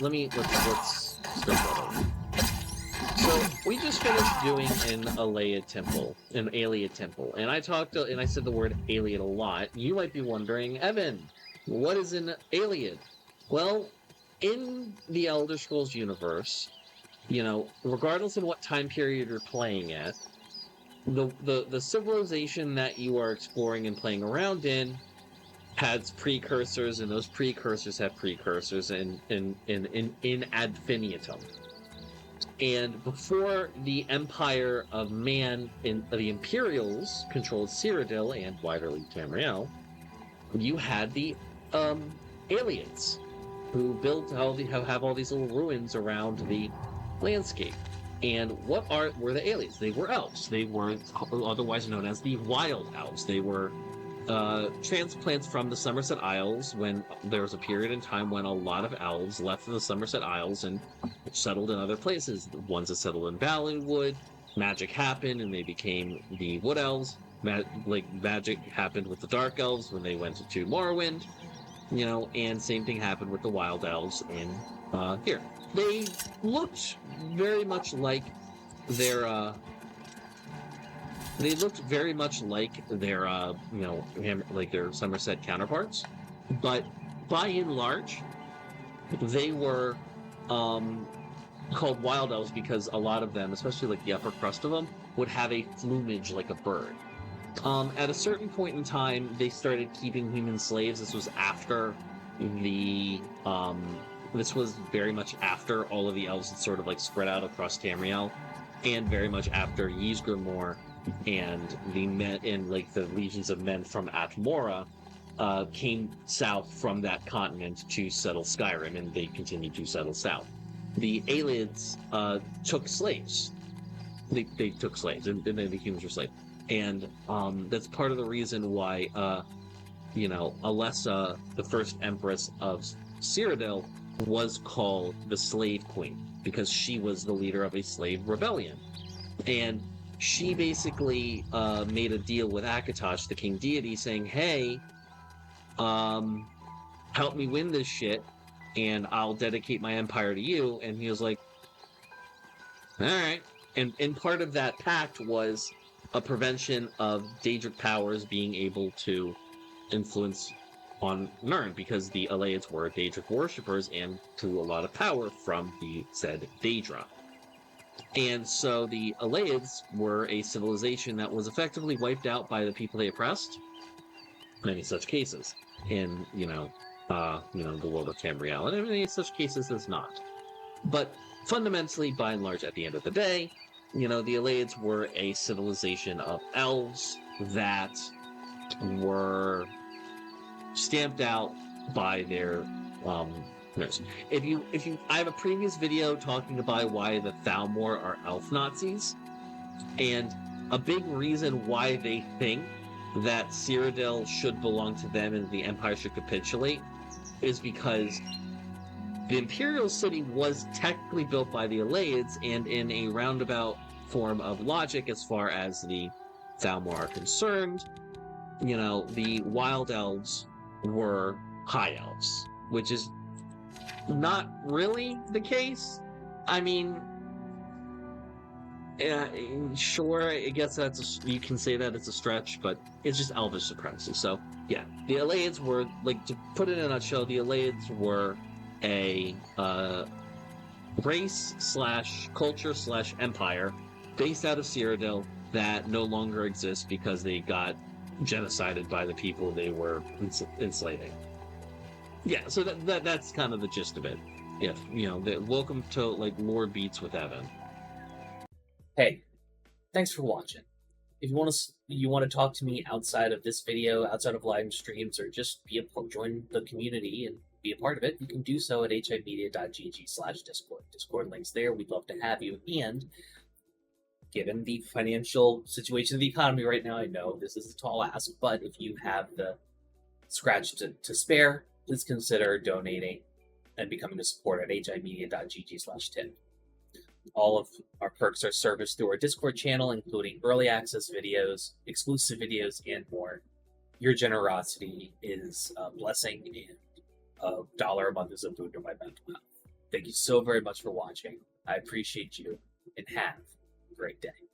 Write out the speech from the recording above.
let's start that over. So we just finished doing an Alea temple, and I said the word Aliad a lot. You might be wondering, Evan, what is an Aliad? Well, in the Elder Scrolls universe, regardless of what time period you're playing at, the civilization that you are exploring and playing around in has precursors, and those precursors have precursors in ad infinitum. And before the Empire of Man, the Imperials controlled Cyrodiil and widerly Tamriel, you had the aliens who built have all these little ruins around the landscape. And what were the aliens? They were elves. They were otherwise known as the Wild Elves. They were transplants from the Somerset Isles, when there was a period in time when a lot of elves left the Somerset Isles and settled in other places. The ones that settled in Ballywood, magic happened and they became the Wood Elves. Magic happened with the Dark Elves when they went to Morrowind, and same thing happened with the Wild Elves in here. They looked very much like their their Somerset counterparts, but by and large, they were called Wild Elves because a lot of them, especially like the upper crust of them, would have a plumage like a bird. At a certain point in time, they started keeping human slaves. This was after this was very much after all of the elves had sort of like spread out across Tamriel, and very much after Ysgramor and the men and like the legions of men from Atmora came south from that continent to settle Skyrim, and they continued to settle south. The Aliens took slaves. They took slaves, and then the humans were slaves. And that's part of the reason why, Alessa, the first Empress of Cyrodiil, was called the Slave Queen, because she was the leader of a slave rebellion. And she basically made a deal with Akatosh, the king deity, saying, hey, help me win this shit, and I'll dedicate my empire to you. And he was like, all right. And part of that pact was a prevention of Daedric powers being able to influence on Nirn, because the Alaids were Daedric worshippers and drew a lot of power from the said Daedra. And so the Alaids were a civilization that was effectively wiped out by the people they oppressed. Many such cases in, the world of Tamriel, and in many such cases as not. But fundamentally, by and large, at the end of the day, the Alaids were a civilization of elves that were stamped out by their nurse. I have a previous video talking about why the Thalmor are elf Nazis, and a big reason why they think that Cyrodiil should belong to them and the Empire should capitulate is because the Imperial City was technically built by the Alaids, and in a roundabout form of logic as far as the Thalmor are concerned, the Wild Elves were High Elves, which is not really the case. I mean, sure, I guess you can say that it's a stretch, but it's just Elvish supremacy. So, yeah, the Alaids were, to put it in a nutshell, the Alaids were a race/culture/empire based out of Cyrodiil that no longer exists because they got genocided by the people they were enslaving. Yeah, so that's kind of the gist of it. Yeah, welcome to Lord Beats with Evan. Hey, thanks for watching. If you want to talk to me outside of this video, outside of live streams, or just join the community and be a part of it, you can do so at HIMediaTV/Discord. Discord links there. We'd love to have you. And given the financial situation of the economy right now, I know this is a tall ask, but if you have the scratch to spare, please consider donating and becoming a supporter at HIMedia.gg/tip. All of our perks are serviced through our Discord channel, including early access videos, exclusive videos, and more. Your generosity is a blessing, and $1 a month is a boon to my mental health. Thank you so very much for watching. I appreciate you, and have a great day.